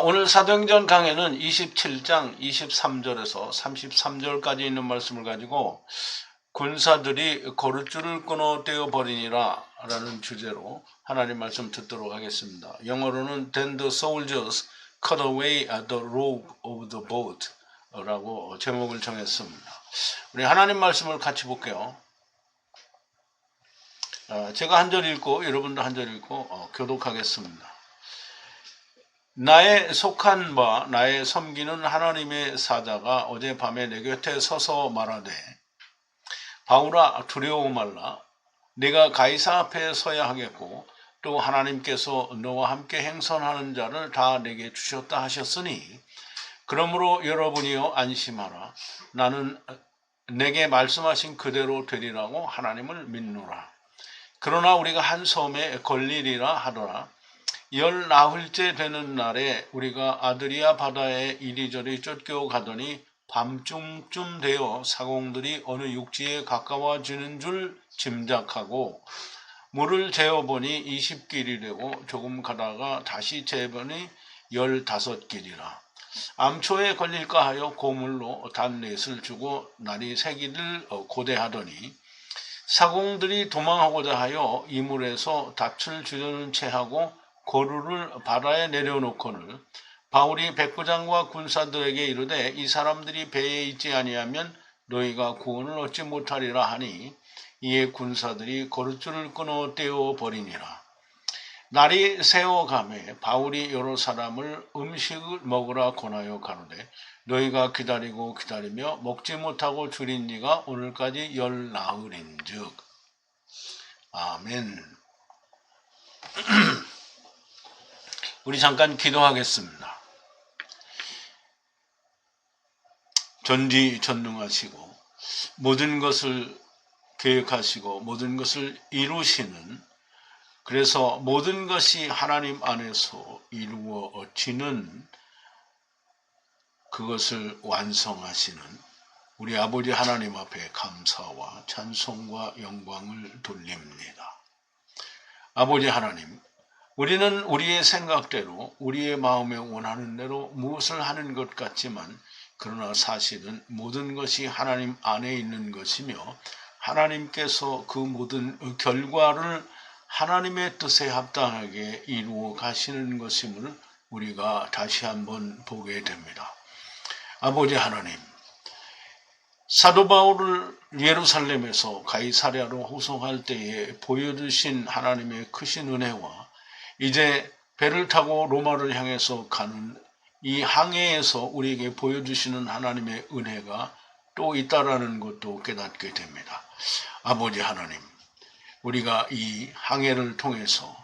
오늘 사도행전 강해는 27장 23절에서 33절까지 있는 말씀을 가지고 군사들이 거룻줄을 끊어 떼어 버리니라 라는 주제로 하나님 말씀 듣도록 하겠습니다. 영어로는 Then the soldiers cut away the rope of the boat 라고 제목을 정했습니다. 우리 하나님 말씀을 같이 볼게요. 제가 한 절 읽고 여러분도 한 절 읽고 교독하겠습니다. 나의 속한 바 나의 섬기는 하나님의 사자가 어젯밤에 내 곁에 서서 말하되 바울아 두려워 말라. 네가 가이사 앞에 서야 하겠고 또 하나님께서 너와 함께 행선하는 자를 다 내게 주셨다 하셨으니 그러므로 여러분이여 안심하라. 나는 내게 말씀하신 그대로 되리라고 하나님을 믿노라. 그러나 우리가 한 섬에 걸리리라 하더라. 19일째 되는 날에 우리가 아드리아 바다에 이리저리 쫓겨 가더니 밤중쯤 되어 사공들이 어느 육지에 가까워지는 줄 짐작하고 물을 재어보니 20길이 되고 조금 가다가 다시 재보니 15길이라. 암초에 걸릴까 하여 고물로 단넷을 주고 날이 새기를 고대하더니 사공들이 도망하고자 하여 이물에서 닻을 주려는 채하고 고루를 바다에 내려놓거늘 바울이 백부장과 군사들에게 이르되 이 사람들이 배에 있지 아니하면 너희가 구원을 얻지 못하리라 하니 이에 군사들이 거룻줄을 끊어 떼어 버리니라. 날이 새어가매 바울이 여러 사람을 음식을 먹으라 권하여 가로되 너희가 기다리고 기다리며 먹지 못하고 줄인 이가 오늘까지 19일인즉. 아멘. 우리 잠깐 기도하겠습니다. 전지전능하시고 모든 것을 계획하시고 모든 것을 이루시는, 그래서 모든 것이 하나님 안에서 이루어지는 그것을 완성하시는 우리 아버지 하나님 앞에 감사와 찬송과 영광을 돌립니다. 아버지 하나님, 우리는 우리의 생각대로 우리의 마음에 원하는 대로 무엇을 하는 것 같지만 그러나 사실은 모든 것이 하나님 안에 있는 것이며 하나님께서 그 모든 결과를 하나님의 뜻에 합당하게 이루어 가시는 것임을 우리가 다시 한번 보게 됩니다. 아버지 하나님, 사도 바울을 예루살렘에서 가이사랴로 호송할 때에 보여주신 하나님의 크신 은혜와 이제 배를 타고 로마를 향해서 가는 이 항해에서 우리에게 보여주시는 하나님의 은혜가 또 있다라는 것도 깨닫게 됩니다. 아버지 하나님, 우리가 이 항해를 통해서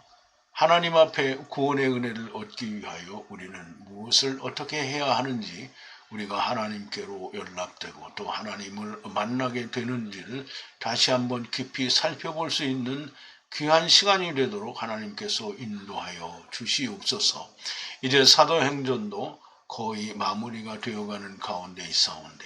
하나님 앞에 구원의 은혜를 얻기 위하여 우리는 무엇을 어떻게 해야 하는지 우리가 하나님께로 연락되고 또 하나님을 만나게 되는지를 다시 한번 깊이 살펴볼 수 있는 귀한 시간이 되도록 하나님께서 인도하여 주시옵소서. 이제 사도행전도 거의 마무리가 되어가는 가운데 있사온데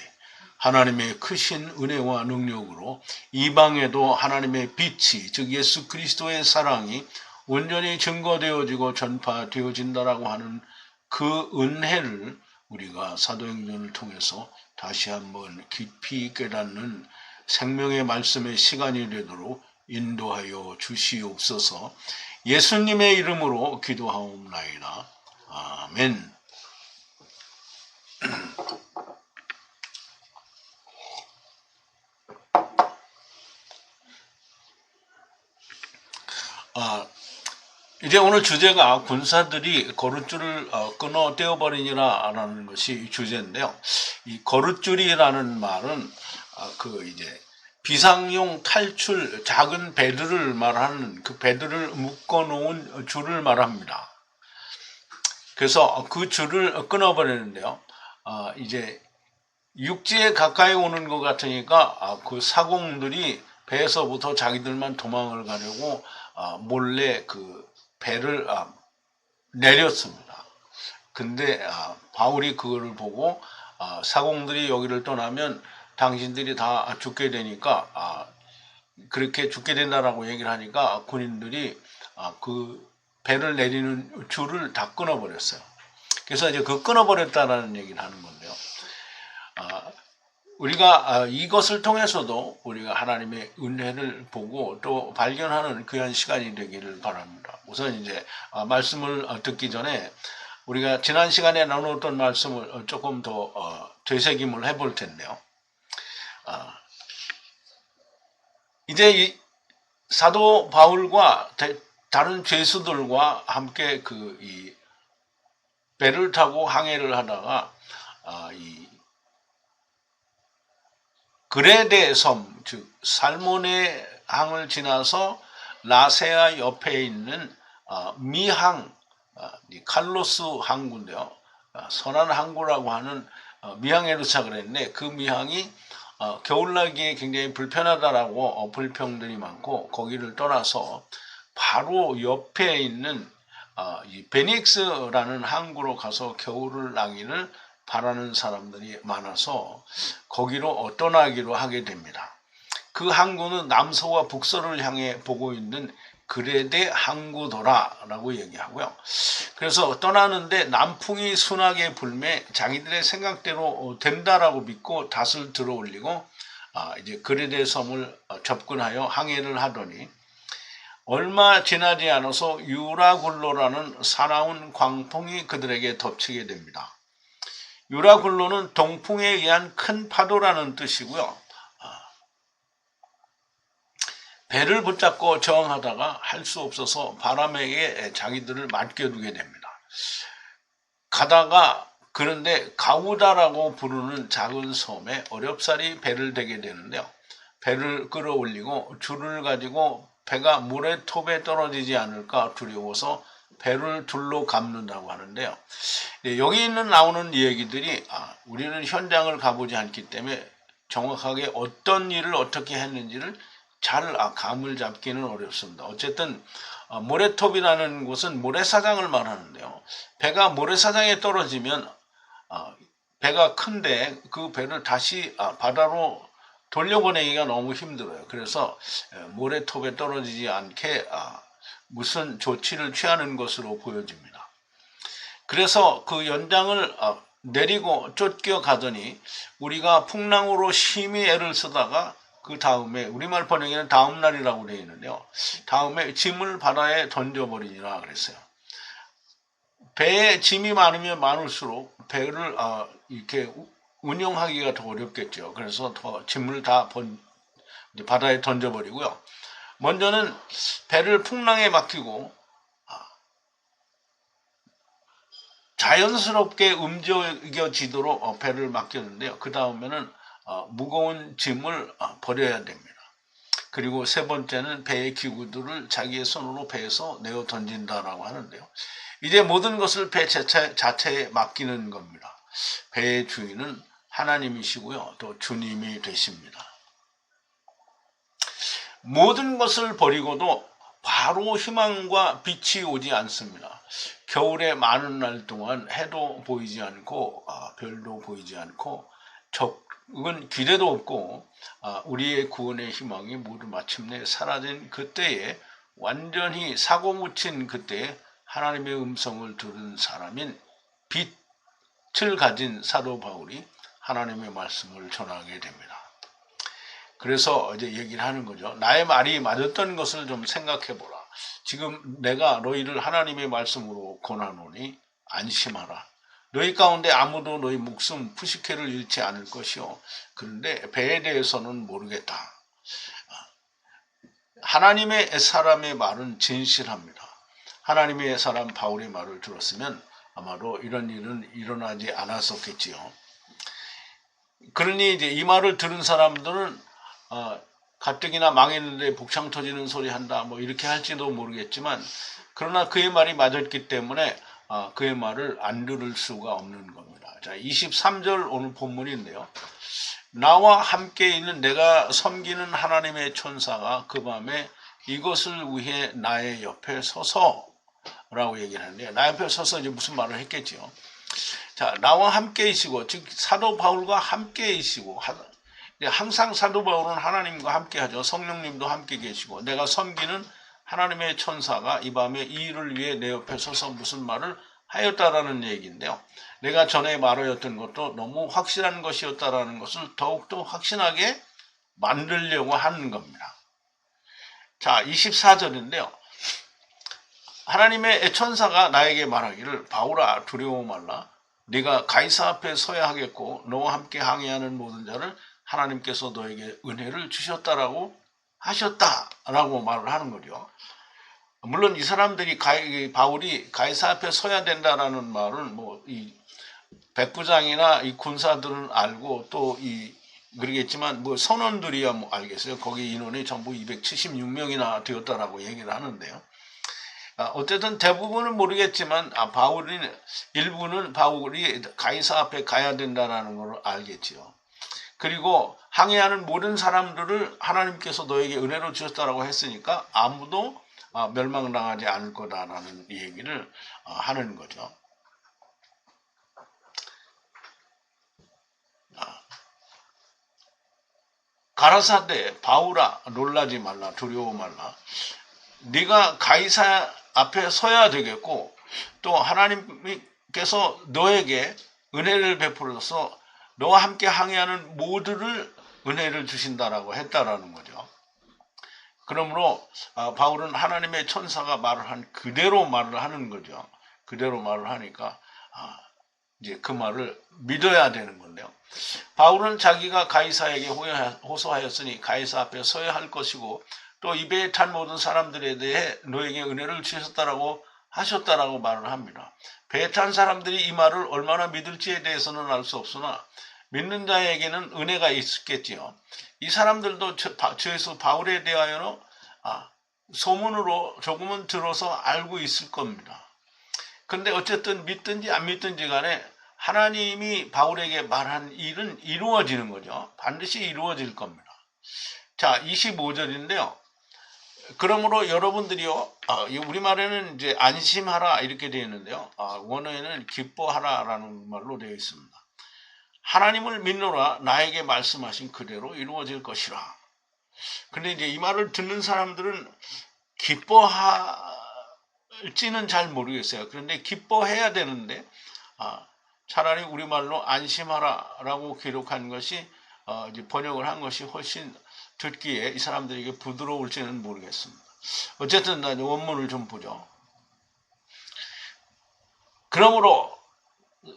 하나님의 크신 은혜와 능력으로 이방에도 하나님의 빛이, 즉 예수 그리스도의 사랑이 온전히 증거되어지고 전파되어진다라고 하는 그 은혜를 우리가 사도행전을 통해서 다시 한번 깊이 깨닫는 생명의 말씀의 시간이 되도록 인도하여 주시옵소서. 예수님의 이름으로 기도하옵나이다. 아멘. 이제 오늘 주제가 군사들이 거룻줄을 끊어 떼어버리니라 라는 것이 주제인데요. 이 거룻줄이라는 말은 이제 비상용 탈출 작은 배들을 말하는, 그 배들을 묶어 놓은 줄을 말합니다. 그래서 그 줄을 끊어버리는데요. 이제 육지에 가까이 오는 것 같으니까 그 사공들이 배에서부터 자기들만 도망을 가려고 몰래 그 배를 내렸습니다. 근데 바울이 그거를 보고 사공들이 여기를 떠나면 당신들이 다 죽게 되니까 그렇게 죽게 된다라고 얘기를 하니까 군인들이 그 배를 내리는 줄을 다 끊어버렸어요. 그래서 이제 그 끊어버렸다라는 얘기를 하는 건데요. 우리가 이것을 통해서도 우리가 하나님의 은혜를 보고 또 발견하는 귀한 시간이 되기를 바랍니다. 우선 이제 말씀을 듣기 전에 우리가 지난 시간에 나누었던 말씀을 조금 더 되새김을 해볼 텐데요. 이제 이 사도 바울과 다른 죄수들과 함께 이 배를 타고 항해를 하다가 이 그레데 섬, 즉 살모네 항을 지나서 라세아 옆에 있는 미항, 칼로스 항구인데요. 선한 항구라고 하는 미항에 도착을 했는데 그 미항이 겨울나기에 굉장히 불편하다라고 불평들이 많고 거기를 떠나서 바로 옆에 있는 이 베닉스라는 항구로 가서 겨울을 나기를 바라는 사람들이 많아서 거기로 떠나기로 하게 됩니다. 그 항구는 남서와 북서를 향해 보고 있는 그레데 항구더라라고 얘기하고요. 그래서 떠나는데 남풍이 순하게 불매 자기들의 생각대로 된다라고 믿고 닷을 들어 올리고 이제 그레데 섬을 접근하여 항해를 하더니 얼마 지나지 않아서 유라굴로라는 사나운 광풍이 그들에게 덮치게 됩니다. 유라굴로는 동풍에 의한 큰 파도라는 뜻이고요. 배를 붙잡고 저항하다가 할 수 없어서 바람에게 자기들을 맡겨두게 됩니다. 가다가 그런데 가우다라고 부르는 작은 섬에 어렵사리 배를 대게 되는데요. 배를 끌어올리고 줄을 가지고 배가 모래톱에 떨어지지 않을까 두려워서 배를 둘로 감는다고 하는데요. 여기 나오는 얘기들이 우리는 현장을 가보지 않기 때문에 정확하게 어떤 일을 어떻게 했는지를 잘 감을 잡기는 어렵습니다. 어쨌든 모래톱이라는 곳은 모래사장을 말하는데요. 배가 모래사장에 떨어지면 배가 큰데 그 배를 다시 바다로 돌려보내기가 너무 힘들어요. 그래서 모래톱에 떨어지지 않게 무슨 조치를 취하는 것으로 보여집니다. 그래서 그 연장을 내리고 쫓겨가더니 우리가 풍랑으로 심히 애를 쓰다가 그 다음에 우리말 번역에는 다음 날이라고 되어 있는데요. 다음에 짐을 바다에 던져버리니라 그랬어요. 배에 짐이 많으면 많을수록 배를 이렇게 운영하기가 더 어렵겠죠. 그래서 더 짐을 다 바다에 던져버리고요. 먼저는 배를 풍랑에 맡기고 자연스럽게 움직여지도록 배를 맡겼는데요. 그 다음에는 무거운 짐을 버려야 됩니다. 그리고 세 번째는 배의 기구들을 자기의 손으로 배에서 내어 던진다라고 하는데요. 이제 모든 것을 배 자체에 맡기는 겁니다. 배의 주인은 하나님이시고요. 또 주님이 되십니다. 모든 것을 버리고도 바로 희망과 빛이 오지 않습니다. 겨울에 많은 날 동안 해도 보이지 않고 별도 보이지 않고 적은 기대도 없고 우리의 구원의 희망이 모두 마침내 사라진 그때에 완전히 사고 묻힌 그때에 하나님의 음성을 들은 사람인 빛을 가진 사도 바울이 하나님의 말씀을 전하게 됩니다. 그래서 이제 얘기를 하는 거죠. 나의 말이 맞았던 것을 좀 생각해 보라. 지금 내가 너희를 하나님의 말씀으로 권하노니 안심하라. 너희 가운데 아무도 너희 목숨 푸시케를 잃지 않을 것이요. 그런데 배에 대해서는 모르겠다. 하나님의 사람의 말은 진실합니다. 하나님의 사람 바울의 말을 들었으면 아마도 이런 일은 일어나지 않았었겠지요. 그러니 이제 이 말을 들은 사람들은 가뜩이나 망했는데 복창 터지는 소리 한다 뭐 이렇게 할지도 모르겠지만 그러나 그의 말이 맞았기 때문에 그의 말을 안 들을 수가 없는 겁니다. 자, 23절 오늘 본문인데요. 나와 함께 있는 내가 섬기는 하나님의 천사가 그 밤에 이것을 위해 나의 옆에 서서라고 얘기를 하는데 나 옆에 서서 이제 무슨 말을 했겠지요. 자, 나와 함께 있시고 즉 사도 바울과 함께 있시고 항상 사도 바울은 하나님과 함께 하죠. 성령님도 함께 계시고 내가 섬기는 하나님의 천사가 이 밤에 이 일을 위해 내 옆에 서서 무슨 말을 하였다라는 얘기인데요. 내가 전에 말하였던 것도 너무 확실한 것이었다라는 것을 더욱더 확신하게 만들려고 하는 겁니다. 자, 24절인데요. 하나님의 천사가 나에게 말하기를 바울아 두려워 말라. 네가 가이사 앞에 서야 하겠고 너와 함께 항해하는 모든 자를 하나님께서 너에게 은혜를 주셨다라고 하셨다라고 말을 하는 거죠. 물론 이 사람들이 바울이 가이사 앞에 서야 된다라는 말은 뭐 이 백부장이나 이 군사들은 알고 또 그러겠지만 뭐 선원들이야 뭐 알겠어요. 거기 인원이 전부 276명이나 되었다라고 얘기를 하는데요. 어쨌든 대부분은 모르겠지만 일부는 바울이 가이사 앞에 가야 된다라는 걸 알겠지요. 그리고 항해하는 모든 사람들을 하나님께서 너에게 은혜로 주셨다라고 했으니까 아무도 멸망당하지 않을 거다라는 얘기를 하는 거죠. 가라사대 바울아 놀라지 말라 두려워 말라. 네가 가이사 앞에 서야 되겠고 또 하나님께서 너에게 은혜를 베풀어서 너와 함께 항해하는 모두를 은혜를 주신다라고 했다라는 거죠. 그러므로 바울은 하나님의 천사가 말을 한 그대로 말을 하는 거죠. 그대로 말을 하니까 이제 그 말을 믿어야 되는 건데요. 바울은 자기가 가이사에게 호소하였으니 가이사 앞에 서야 할 것이고 또 이 배에 탄 모든 사람들에 대해 너에게 은혜를 주셨다라고 하셨다라고 말을 합니다. 배에 탄 사람들이 이 말을 얼마나 믿을지에 대해서는 알 수 없으나 믿는 자에게는 은혜가 있겠지요. 이 사람들도 주 예수 바울에 대하여는 소문으로 조금은 들어서 알고 있을 겁니다. 근데 어쨌든 믿든지 안 믿든지 간에 하나님이 바울에게 말한 일은 이루어지는 거죠. 반드시 이루어질 겁니다. 자, 25절인데요. 그러므로 여러분들이요, 우리말에는 이제 안심하라 이렇게 되어 있는데요. 원어에는 기뻐하라라는 말로 되어 있습니다. 하나님을 믿노라 나에게 말씀하신 그대로 이루어질 것이라. 근데 이제 이 말을 듣는 사람들은 기뻐할지는 잘 모르겠어요. 그런데 기뻐해야 되는데 차라리 우리말로 안심하라라고 기록한 것이 이제 번역을 한 것이 훨씬 듣기에 이 사람들에게 부드러울지는 모르겠습니다. 어쨌든 원문을 좀 보죠. 그러므로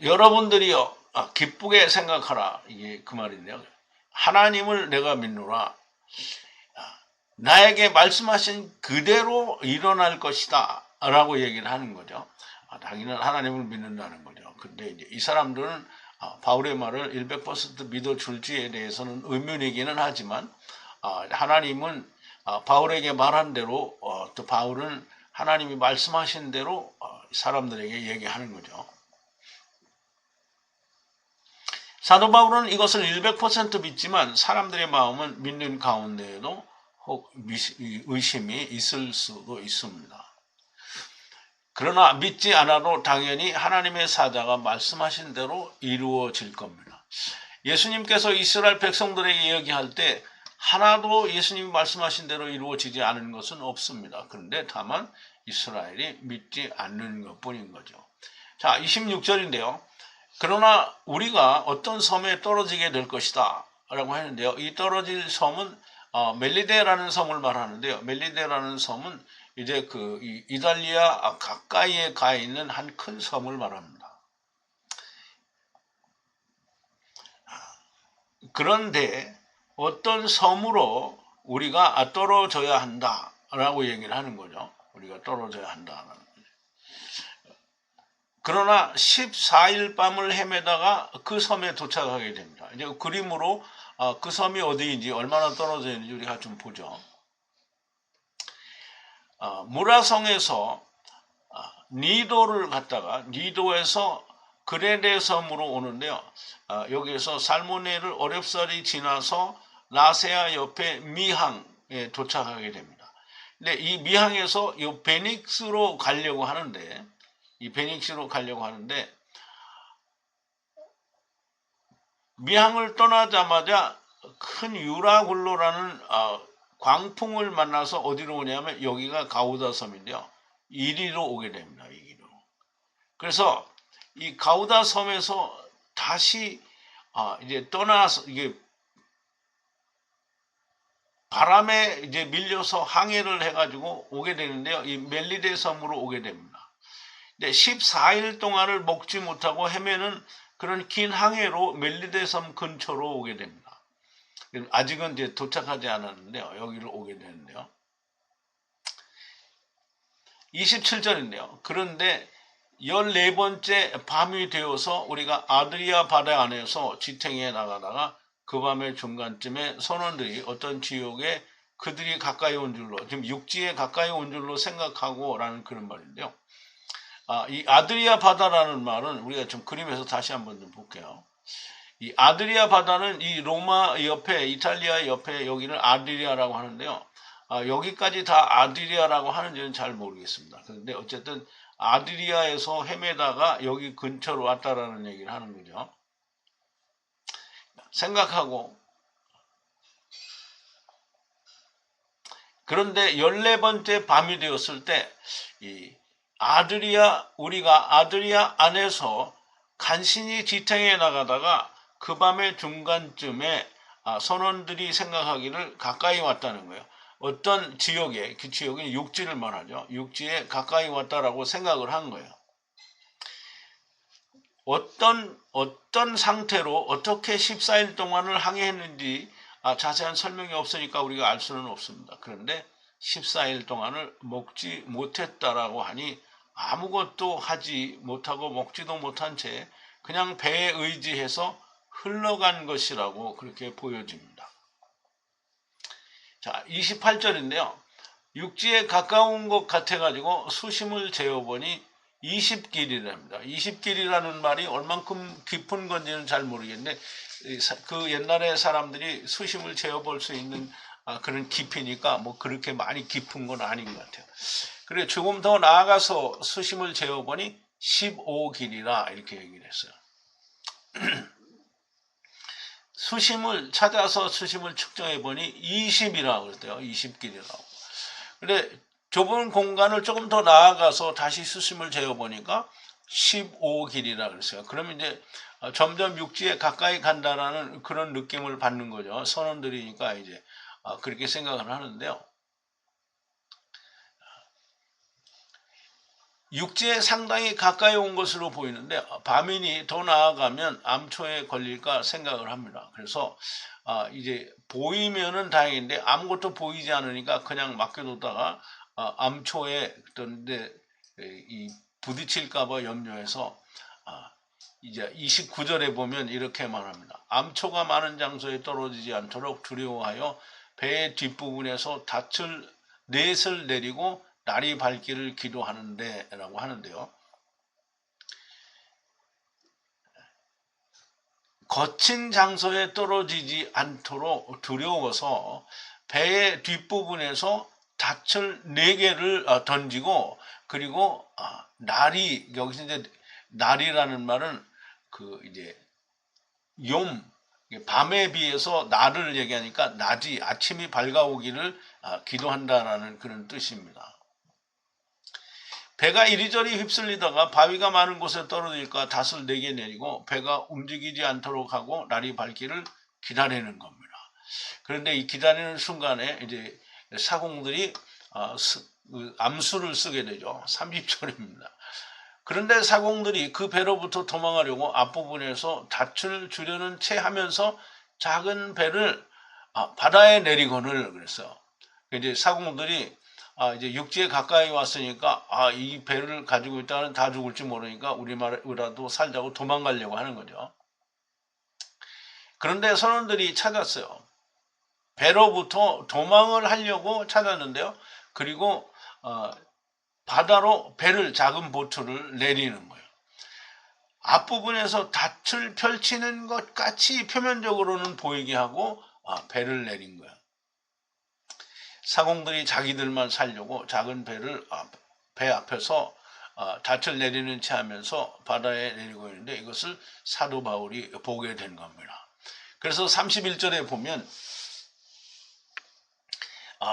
여러분들이요 기쁘게 생각하라 이게 그 말인데요. 하나님을 내가 믿노라 나에게 말씀하신 그대로 일어날 것이다 라고 얘기를 하는 거죠. 당연히 하나님을 믿는다는 거죠. 근데 이제 이 사람들은 바울의 말을 100% 믿어줄지에 대해서는 의문이기는 하지만 하나님은 바울에게 말한 대로 또 바울은 하나님이 말씀하신 대로 사람들에게 얘기하는 거죠. 사도 바울은 이것을 100% 믿지만 사람들의 마음은 믿는 가운데에도 혹 의심이 있을 수도 있습니다. 그러나 믿지 않아도 당연히 하나님의 사자가 말씀하신 대로 이루어질 겁니다. 예수님께서 이스라엘 백성들에게 얘기할 때 하나도 예수님이 말씀하신 대로 이루어지지 않은 것은 없습니다. 그런데 다만 이스라엘이 믿지 않는 것뿐인 거죠. 자, 26절인데요. 그러나 우리가 어떤 섬에 떨어지게 될 것이다 라고 했는데요. 이 떨어질 섬은 멜리데라는 섬을 말하는데요. 멜리데라는 섬은 이제 이달리아 가까이에 가 있는 한 큰 섬을 말합니다. 그런데 어떤 섬으로 우리가 떨어져야 한다라고 얘기를 하는 거죠. 우리가 떨어져야 한다는 거죠. 그러나 14일 밤을 헤매다가 그 섬에 도착하게 됩니다. 이제 그림으로 그 섬이 어디인지 얼마나 떨어져 있는지 우리가 좀 보죠. 무라성에서 니도를 갔다가 니도에서 그레데 섬으로 오는데요. 여기에서 살모네를 어렵사리 지나서 라세아 옆에 미항에 도착하게 됩니다. 근데 이 미항에서 이 베닉스로 가려고 하는데 미항을 떠나자마자 큰 유라굴로라는 광풍을 만나서 어디로 오냐면 여기가 가우다 섬인데요. 이리로 오게 됩니다. 이리로. 그래서 이 가우다 섬에서 다시 이제 떠나서 이게 바람에 이제 밀려서 항해를 해가지고 오게 되는데요. 이 멜리데 섬으로 오게 됩니다. 근데 14일 동안을 먹지 못하고 헤매는 그런 긴 항해로 멜리데 섬 근처로 오게 됩니다. 아직은 이제 도착하지 않았는데요. 여기를 오게 되는데요. 27절인데요. 그런데 14번째 밤이 되어서 우리가 아드리아 바다 안에서 지탱해 나가다가 그 밤의 중간쯤에 선원들이 어떤 지역에 그들이 가까이 온 줄로, 지금 육지에 가까이 온 줄로 생각하고 라는 그런 말인데요. 이 아드리아 바다라는 말은 우리가 좀 그림에서 다시 한번 좀 볼게요. 이 아드리아 바다는 이 로마 옆에, 이탈리아 옆에 여기를 아드리아라고 하는데요. 여기까지 다 아드리아라고 하는지는 잘 모르겠습니다. 그런데 어쨌든 아드리아에서 헤매다가 여기 근처로 왔다라는 얘기를 하는 거죠. 생각하고, 그런데 14번째 밤이 되었을 때 우리가 아드리아 안에서 간신히 지탱해 나가다가 그 밤의 중간쯤에 선원들이 생각하기를 가까이 왔다는 거예요. 어떤 지역에, 그 지역은 육지를 말하죠. 육지에 가까이 왔다라고 생각을 한 거예요. 어떤 상태로 어떻게 14일 동안을 항해했는지 자세한 설명이 없으니까 우리가 알 수는 없습니다. 그런데 14일 동안을 먹지 못했다라고 하니 아무것도 하지 못하고 먹지도 못한 채 그냥 배에 의지해서 흘러간 것이라고 그렇게 보여집니다. 자, 28절인데요. 육지에 가까운 것 같아가지고 수심을 재어보니 20길이랍니다. 20길이라는 말이 얼만큼 깊은 건지는 잘 모르겠는데 그 옛날에 사람들이 수심을 재어볼 수 있는 그런 깊이니까 뭐 그렇게 많이 깊은 건 아닌 것 같아요. 그래 조금 더 나아가서 수심을 재어보니 15길이라 이렇게 얘기를 했어요. 수심을 찾아서 수심을 측정해 보니 20이라고 그랬대요. 20길이라고. 근데 좁은 공간을 조금 더 나아가서 다시 수심을 재어보니까 15길이라 그랬어요. 그러면 이제 점점 육지에 가까이 간다라는 그런 느낌을 받는 거죠. 선원들이니까 이제 그렇게 생각을 하는데요. 육지에 상당히 가까이 온 것으로 보이는데 밤이니 더 나아가면 암초에 걸릴까 생각을 합니다. 그래서 이제 보이면은 다행인데 아무것도 보이지 않으니까 그냥 맡겨뒀다가 암초에 그런데 이 부딪힐까봐 염려해서 이제 29절에 보면 이렇게 말합니다. 암초가 많은 장소에 떨어지지 않도록 두려워하여 배의 뒷부분에서 닻을 넷을 내리고 날이 밝기를 기도하는데 라고 하는데요. 거친 장소에 떨어지지 않도록 두려워서 배의 뒷부분에서 닻을 4개를 던지고 그리고 날이 여기서 이제 날이라는 말은 그 이제 밤에 비해서 날을 얘기하니까 낮이 아침이 밝아오기를 기도한다라는 그런 뜻입니다. 배가 이리저리 휩쓸리다가 바위가 많은 곳에 떨어질까 닷을 4개 내리고 배가 움직이지 않도록 하고 날이 밝기를 기다리는 겁니다. 그런데 이 기다리는 순간에 이제 사공들이 암수를 쓰게 되죠. 30절입니다. 그런데 사공들이 그 배로부터 도망하려고 앞부분에서 닻을 주려는 채 하면서 작은 배를 바다에 내리거늘 그랬어요. 이제 사공들이 이제 육지에 가까이 왔으니까 이 배를 가지고 있다가는 다 죽을지 모르니까 우리라도 살자고 도망가려고 하는 거죠. 그런데 선원들이 찾았어요. 배로부터 도망을 하려고 찾았는데요. 그리고 바다로 배를 작은 보트를 내리는 거예요. 앞부분에서 닻을 펼치는 것 같이 표면적으로는 보이게 하고 배를 내린 거예요. 사공들이 자기들만 살려고 작은 배를 배 앞에서 닻을 내리는 채 하면서 바다에 내리고 있는데 이것을 사도 바울이 보게 된 겁니다. 그래서 31절에 보면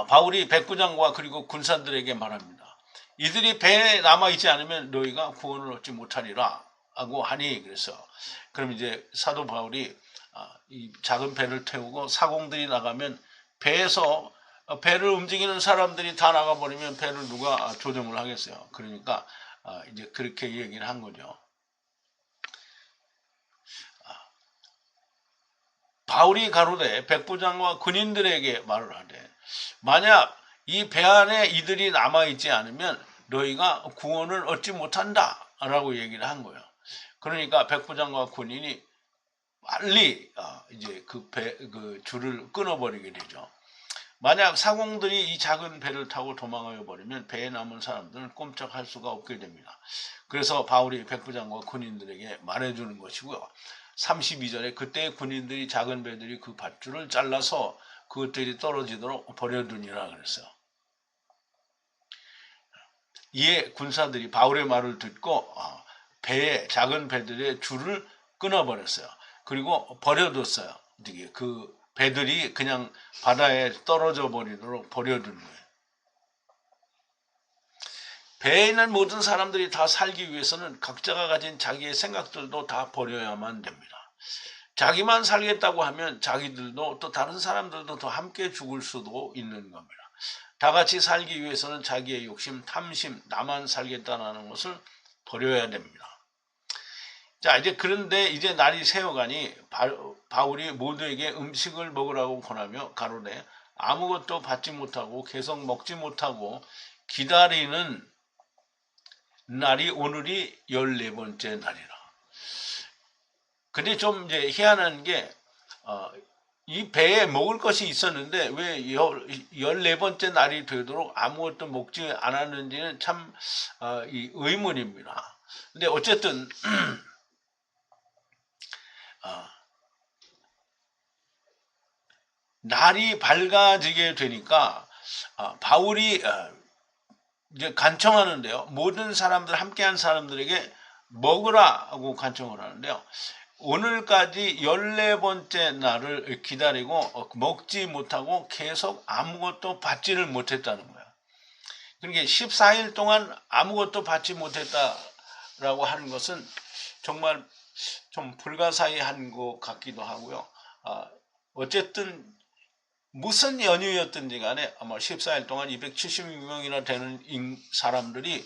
바울이 백부장과 그리고 군사들에게 말합니다. 이들이 배에 남아있지 않으면 너희가 구원을 얻지 못하리라 하고 하니, 그래서 그럼 이제 사도 바울이 이 작은 배를 태우고 사공들이 나가면 배에서 배를 움직이는 사람들이 다 나가버리면 배를 누가 조정을 하겠어요. 그러니까 이제 그렇게 얘기를 한 거죠. 바울이 가로되 백부장과 군인들에게 말을 하되 만약 이 배 안에 이들이 남아있지 않으면 너희가 구원을 얻지 못한다 라고 얘기를 한 거예요. 그러니까 백부장과 군인이 빨리 이제 그 줄을 끊어버리게 되죠. 만약 사공들이 이 작은 배를 타고 도망하여 버리면 배에 남은 사람들은 꼼짝할 수가 없게 됩니다. 그래서 바울이 백부장과 군인들에게 말해주는 것이고요. 32절에 그때 군인들이 작은 배들이 그 밧줄을 잘라서 그것들이 떨어지도록 버려두니라 그랬어요. 이에 군사들이 바울의 말을 듣고 배에 작은 배들의 줄을 끊어버렸어요. 그리고 버려뒀어요. 그 배들이 그냥 바다에 떨어져 버리도록 버려둔 거예요. 배에 있는 모든 사람들이 다 살기 위해서는 각자가 가진 자기의 생각들도 다 버려야만 됩니다. 자기만 살겠다고 하면 자기들도 또 다른 사람들도 더 함께 죽을 수도 있는 겁니다. 다 같이 살기 위해서는 자기의 욕심, 탐심, 나만 살겠다는 것을 버려야 됩니다. 자, 그런데 이제 날이 새어가니 바울이 모두에게 음식을 먹으라고 권하며 가로되 아무것도 받지 못하고 계속 먹지 못하고 기다리는 날이 오늘이 14번째 날이라. 근데 좀 이제 희한한 게 이 배에 먹을 것이 있었는데 왜 14번째 날이 되도록 아무것도 먹지 않았는지는 참 이 의문입니다. 근데 어쨌든 날이 밝아지게 되니까 바울이 이제 간청하는데요. 모든 사람들, 함께한 사람들에게 먹으라 하고 간청을 하는데요. 오늘까지 14번째 날을 기다리고 먹지 못하고 계속 아무것도 받지를 못했다는 거예요. 그러니까 14일 동안 아무것도 받지 못했다라고 하는 것은 정말 좀 불가사의한 것 같기도 하고요. 어쨌든 무슨 연유였든지 간에 아마 14일 동안 276명이나 되는 사람들이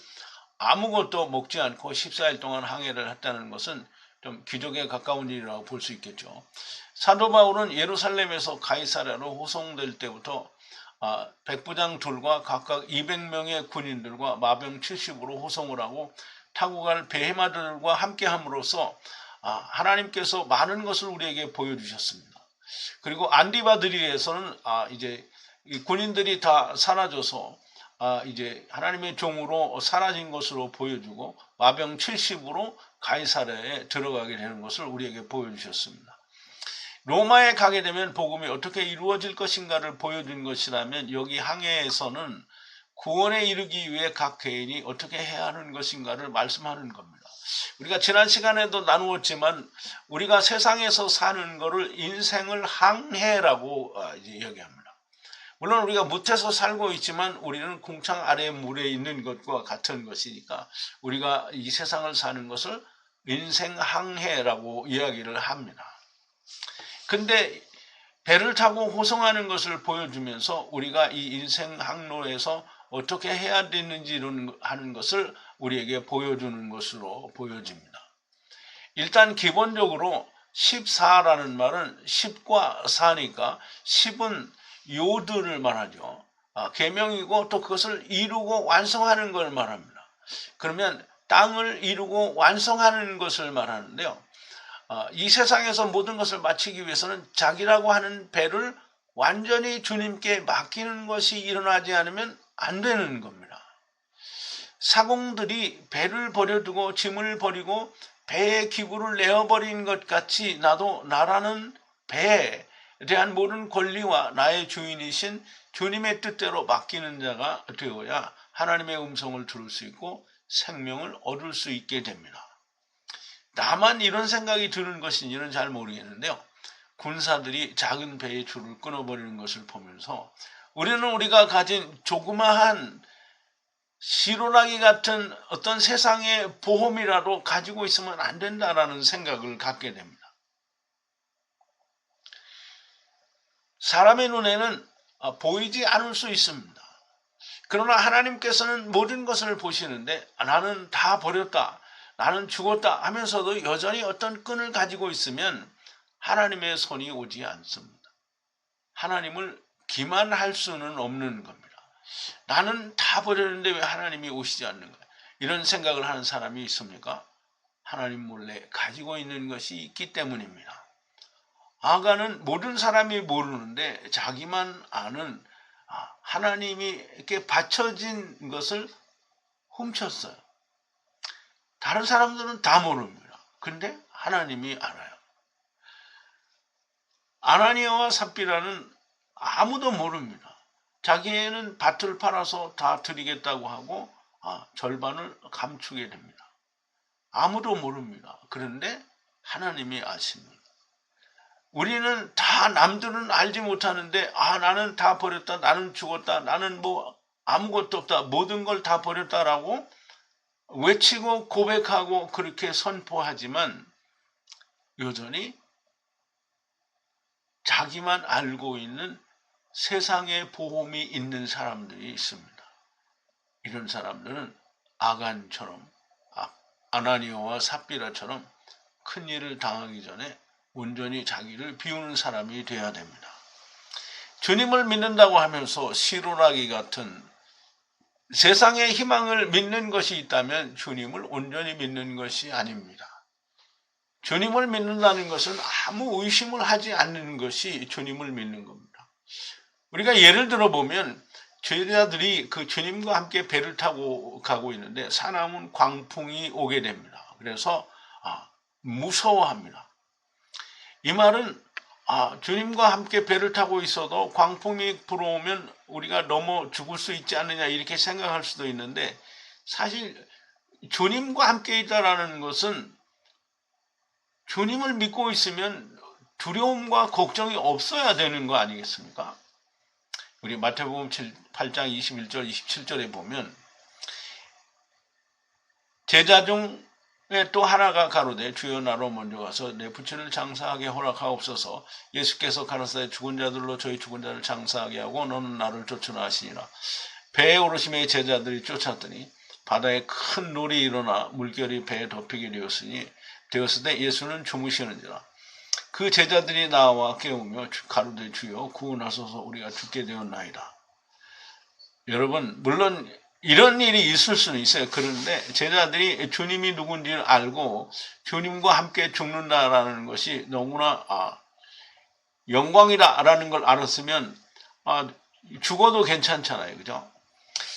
아무것도 먹지 않고 14일 동안 항해를 했다는 것은 좀 기적에 가까운 일이라고 볼 수 있겠죠. 사도 바울은 예루살렘에서 가이사랴로 호송될 때부터 백부장 둘과 각각 200명의 군인들과 마병 70으로 호송을 하고 타고 갈 베헤마들과 함께 함으로써 하나님께서 많은 것을 우리에게 보여주셨습니다. 그리고 안디바드리에서는 이제 군인들이 다 사라져서 이제 하나님의 종으로 사라진 것으로 보여주고 마병 70으로 가이사랴에 들어가게 되는 것을 우리에게 보여주셨습니다. 로마에 가게 되면 복음이 어떻게 이루어질 것인가를 보여준 것이라면 여기 항해에서는 구원에 이르기 위해 각 개인이 어떻게 해야 하는 것인가를 말씀하는 겁니다. 우리가 지난 시간에도 나누었지만 우리가 세상에서 사는 것을 인생을 항해라고 얘기합니다. 물론 우리가 무태서 살고 있지만 우리는 궁창 아래 물에 있는 것과 같은 것이니까 우리가 이 세상을 사는 것을 인생 항해라고 이야기를 합니다. 근데 배를 타고 호송하는 것을 보여주면서 우리가 이 인생 항로에서 어떻게 해야 되는지 하는 것을 우리에게 보여주는 것으로 보여집니다. 일단 기본적으로 14라는 말은 10과 4니까 10은 요드를 말하죠. 계명이고 또 그것을 이루고 완성하는 걸 말합니다. 그러면 땅을 이루고 완성하는 것을 말하는데요. 이 세상에서 모든 것을 마치기 위해서는 자기라고 하는 배를 완전히 주님께 맡기는 것이 일어나지 않으면 안 되는 겁니다. 사공들이 배를 버려두고 짐을 버리고 배의 기구를 내어버린 것 같이 나도 나라는 배에 대한 모든 권리와 나의 주인이신 주님의 뜻대로 맡기는 자가 되어야 하나님의 음성을 들을 수 있고 생명을 얻을 수 있게 됩니다. 나만 이런 생각이 드는 것인지는 잘 모르겠는데요. 군사들이 작은 배의 줄을 끊어버리는 것을 보면서 우리는 우리가 가진 조그마한 시로나기 같은 어떤 세상의 보험이라도 가지고 있으면 안 된다라는 생각을 갖게 됩니다. 사람의 눈에는 보이지 않을 수 있습니다. 그러나 하나님께서는 모든 것을 보시는데 나는 다 버렸다, 나는 죽었다 하면서도 여전히 어떤 끈을 가지고 있으면 하나님의 손이 오지 않습니다. 하나님을 기만할 수는 없는 겁니다. 나는 다 버렸는데 왜 하나님이 오시지 않는가? 이런 생각을 하는 사람이 있습니까? 하나님 몰래 가지고 있는 것이 있기 때문입니다. 아가는 모든 사람이 모르는데 자기만 아는 하나님이 이렇게 바쳐진 것을 훔쳤어요. 다른 사람들은 다 모릅니다. 근데 하나님이 알아요. 아나니아와 삽비라는 아무도 모릅니다. 자기는 밭을 팔아서 다 드리겠다고 하고 절반을 감추게 됩니다. 아무도 모릅니다. 그런데 하나님이 아십니다. 우리는 다 남들은 알지 못하는데 나는 다 버렸다, 나는 죽었다, 나는 뭐 아무것도 없다, 모든 걸 다 버렸다라고 외치고 고백하고 그렇게 선포하지만 여전히 자기만 알고 있는 세상의 보험이 있는 사람들이 있습니다. 이런 사람들은 아간처럼 아나니아와 삽비라처럼 큰일을 당하기 전에 온전히 자기를 비우는 사람이 되어야 됩니다. 주님을 믿는다고 하면서 시로나기 같은 세상의 희망을 믿는 것이 있다면 주님을 온전히 믿는 것이 아닙니다. 주님을 믿는다는 것은 아무 의심을 하지 않는 것이 주님을 믿는 겁니다. 우리가 예를 들어 보면 제자들이 그 주님과 함께 배를 타고 가고 있는데 사나운 광풍이 오게 됩니다. 그래서 무서워합니다. 이 말은 주님과 함께 배를 타고 있어도 광풍이 불어오면 우리가 넘어 죽을 수 있지 않느냐 이렇게 생각할 수도 있는데 사실 주님과 함께 있다라는 것은 주님을 믿고 있으면 두려움과 걱정이 없어야 되는 거 아니겠습니까? 우리 마태복음 8장 21절 27절에 보면 제자 중에 또 하나가 가로되 주여 나로 먼저 가서 내 부친을 장사하게 허락하옵소서. 예수께서 가라사대 죽은 자들로 저희 죽은 자를 장사하게 하고 너는 나를 쫓으라 하시니라. 배에 오르심에 제자들이 쫓았더니 바다에 큰 놀이 일어나 물결이 배에 덮이게 되었을 때 예수는 주무시는지라. 그 제자들이 나와 깨우며 가로되 주여 구원하소서 우리가 죽게 되었나이다. 여러분 물론 이런 일이 있을 수는 있어요. 그런데 제자들이 주님이 누군지를 알고 주님과 함께 죽는다라는 것이 너무나 영광이다라는 걸 알았으면 죽어도 괜찮잖아요. 그죠?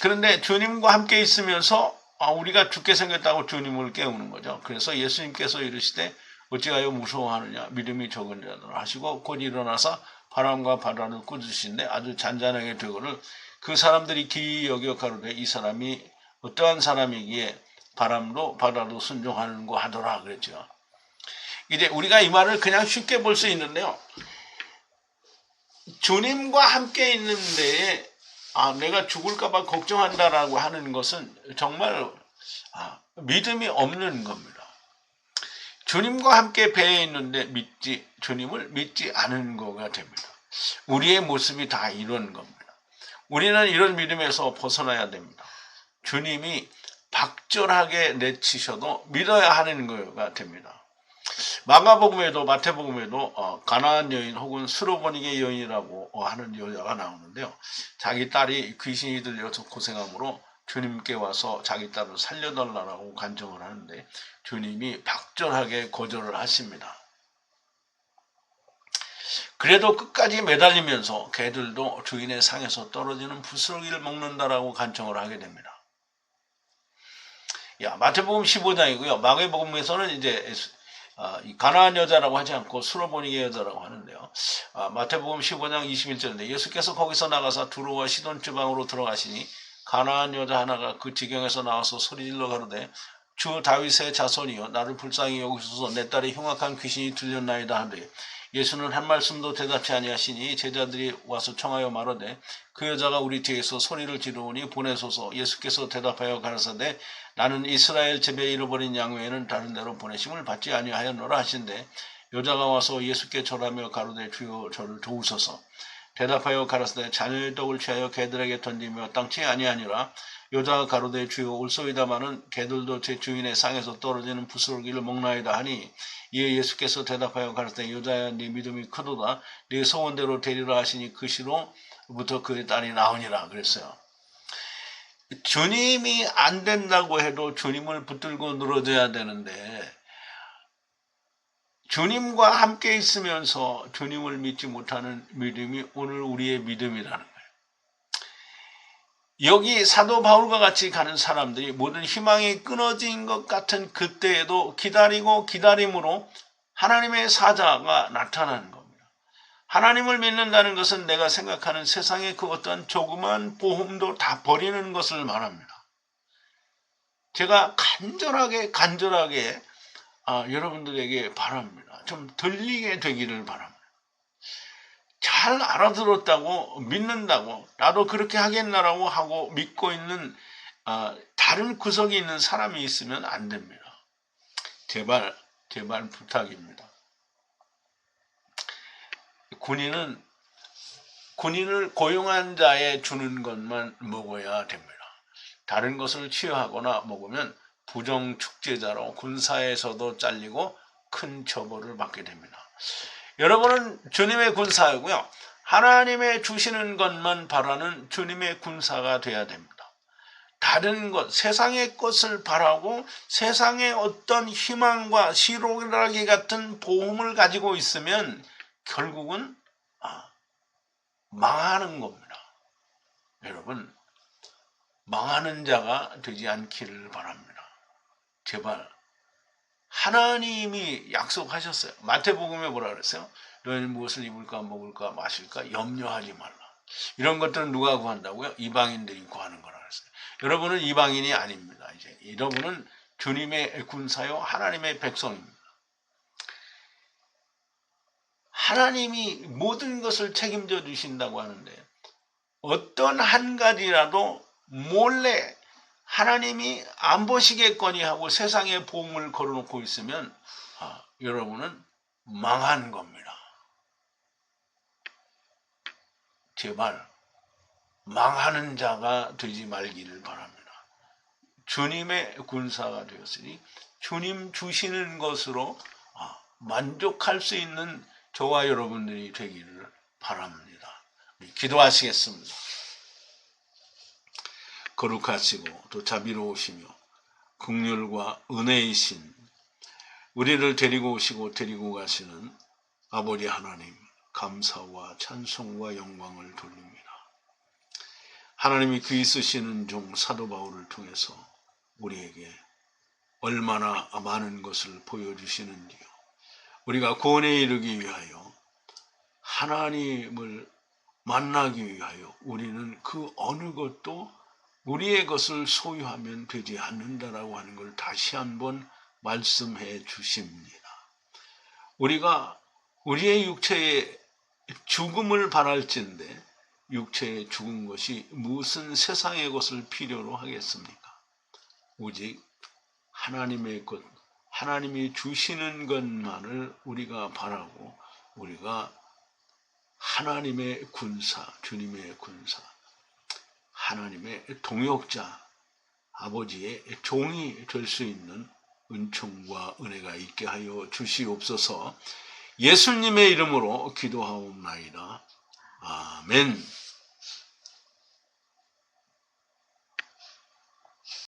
그런데 주님과 함께 있으면서 우리가 죽게 생겼다고 주님을 깨우는 거죠. 그래서 예수님께서 이르시되 어찌하여 무서워하느냐 믿음이 적은 자들 하시고 곧 일어나서 바람과 바다를 꾸짖으신데 아주 잔잔하게 되거늘 그 사람들이 기이 여겨 가로되 이 사람이 어떠한 사람이기에 바람도 바다도 순종하는고 하더라 그랬죠. 이제 우리가 이 말을 그냥 쉽게 볼 수 있는데요. 주님과 함께 있는데 내가 죽을까 봐 걱정한다라고 하는 것은 정말 믿음이 없는 겁니다. 주님과 함께 배에 있는데 주님을 믿지 않은 거가 됩니다. 우리의 모습이 다 이런 겁니다. 우리는 이런 믿음에서 벗어나야 됩니다. 주님이 박절하게 내치셔도 믿어야 하는 거가 됩니다. 마가복음에도 마태복음에도 가나안 여인 혹은 수로보니게 여인이라고 하는 여자가 나오는데요. 자기 딸이 귀신이 들려서 고생함으로 주님께 와서 자기 딸을 살려달라고 간청을 하는데 주님이 박절하게 거절을 하십니다. 그래도 끝까지 매달리면서 개들도 주인의 상에서 떨어지는 부스러기를 먹는다라고 간청을 하게 됩니다. 마태복음 15장이고요. 마가복음에서는 이제 가나안 여자라고 하지 않고 수로보니게 여자라고 하는데요. 마태복음 15장 21절인데 예수께서 거기서 나가서 두로와 시돈 지방으로 들어가시니 가나안 여자 하나가 그 지경에서 나와서 소리질러 가로되 주 다윗의 자손이여 나를 불쌍히 여기소서 내 딸이 흉악한 귀신이 들렸나이다 하되 예수는 한 말씀도 대답치 아니하시니 제자들이 와서 청하여 말하되 그 여자가 우리 뒤에서 소리를 지르오니 보내소서. 예수께서 대답하여 가라사대 나는 이스라엘 제배 잃어버린 양 외에는 다른 데로 보내심을 받지 아니하였노라 하신대 여자가 와서 예수께 절하며 가로되 주여 저를 도우소서. 대답하여 가라사대 자녀의 떡을 취하여 개들에게 던지며 땅치 아니하니라. 여자가 가로되 주여 올소이다마는 개들도 제 주인의 상에서 떨어지는 부스러기를 먹나이다 하니 이에 예수께서 대답하여 가라사대 여자야 네 믿음이 크도다 네 소원대로 되리라 하시니 그 시로부터 그의 딸이 나으니라 그랬어요. 주님이 안 된다고 해도 주님을 붙들고 늘어져야 되는데 주님과 함께 있으면서 주님을 믿지 못하는 믿음이 오늘 우리의 믿음이라는 거예요. 여기 사도 바울과 같이 가는 사람들이 모든 희망이 끊어진 것 같은 그때에도 기다리고 기다림으로 하나님의 사자가 나타나는 겁니다. 하나님을 믿는다는 것은 내가 생각하는 세상의 그 어떤 조그만 보험도 다 버리는 것을 말합니다. 제가 간절하게 여러분들에게 바랍니다. 좀 들리게 되기를 바랍니다. 잘 알아들었다고 믿는다고 나도 그렇게 하겠나라고 하고 믿고 있는 다른 구석이 있는 사람이 있으면 안 됩니다. 제발 부탁입니다. 군인을 고용한 자에 주는 것만 먹어야 됩니다. 다른 것을 취하거나 먹으면 부정축제자로 군사에서도 잘리고 큰 처벌을 받게 됩니다. 여러분은 주님의 군사이고요. 하나님의 주시는 것만 바라는 주님의 군사가 되어야 됩니다. 다른 것, 세상의 것을 바라고 세상의 어떤 희망과 시로라기 같은 보험을 가지고 있으면 결국은 망하는 겁니다. 여러분, 망하는 자가 되지 않기를 바랍니다. 제발. 하나님이 약속하셨어요. 마태복음에 뭐라 그랬어요? 너희는 무엇을 입을까 먹을까 마실까 염려하지 말라. 이런 것들은 누가 구한다고요? 이방인들이 구하는 거라 그랬어요. 여러분은 이방인이 아닙니다. 이제 여러분은 주님의 군사요 하나님의 백성입니다. 하나님이 모든 것을 책임져 주신다고 하는데 어떤 한 가지라도 몰래 하나님이 안 보시겠거니 하고 세상에 보험을 걸어놓고 있으면 여러분은 망한 겁니다. 제발 망하는 자가 되지 말기를 바랍니다. 주님의 군사가 되었으니 주님 주시는 것으로 만족할 수 있는 저와 여러분들이 되기를 바랍니다. 기도하시겠습니다. 거룩하시고 또 자비로우시며 긍휼과 은혜이신 우리를 데리고 오시고 데리고 가시는 아버지 하나님 감사와 찬송과 영광을 돌립니다. 하나님이 그 있으시는 종 사도 바울을 통해서 우리에게 얼마나 많은 것을 보여주시는지요. 우리가 구원에 이르기 위하여 하나님을 만나기 위하여 우리는 그 어느 것도 우리의 것을 소유하면 되지 않는다라고 하는 걸 다시 한번 말씀해 주십니다. 우리가 우리의 육체의 죽음을 바랄진대 육체의 죽은 것이 무슨 세상의 것을 필요로 하겠습니까? 오직 하나님의 것, 하나님이 주시는 것만을 우리가 바라고 우리가 하나님의 군사, 주님의 군사, 하나님의 동역자, 아버지의 종이 될 수 있는 은총과 은혜가 있게 하여 주시옵소서. 예수님의 이름으로 기도하옵나이다. 아멘.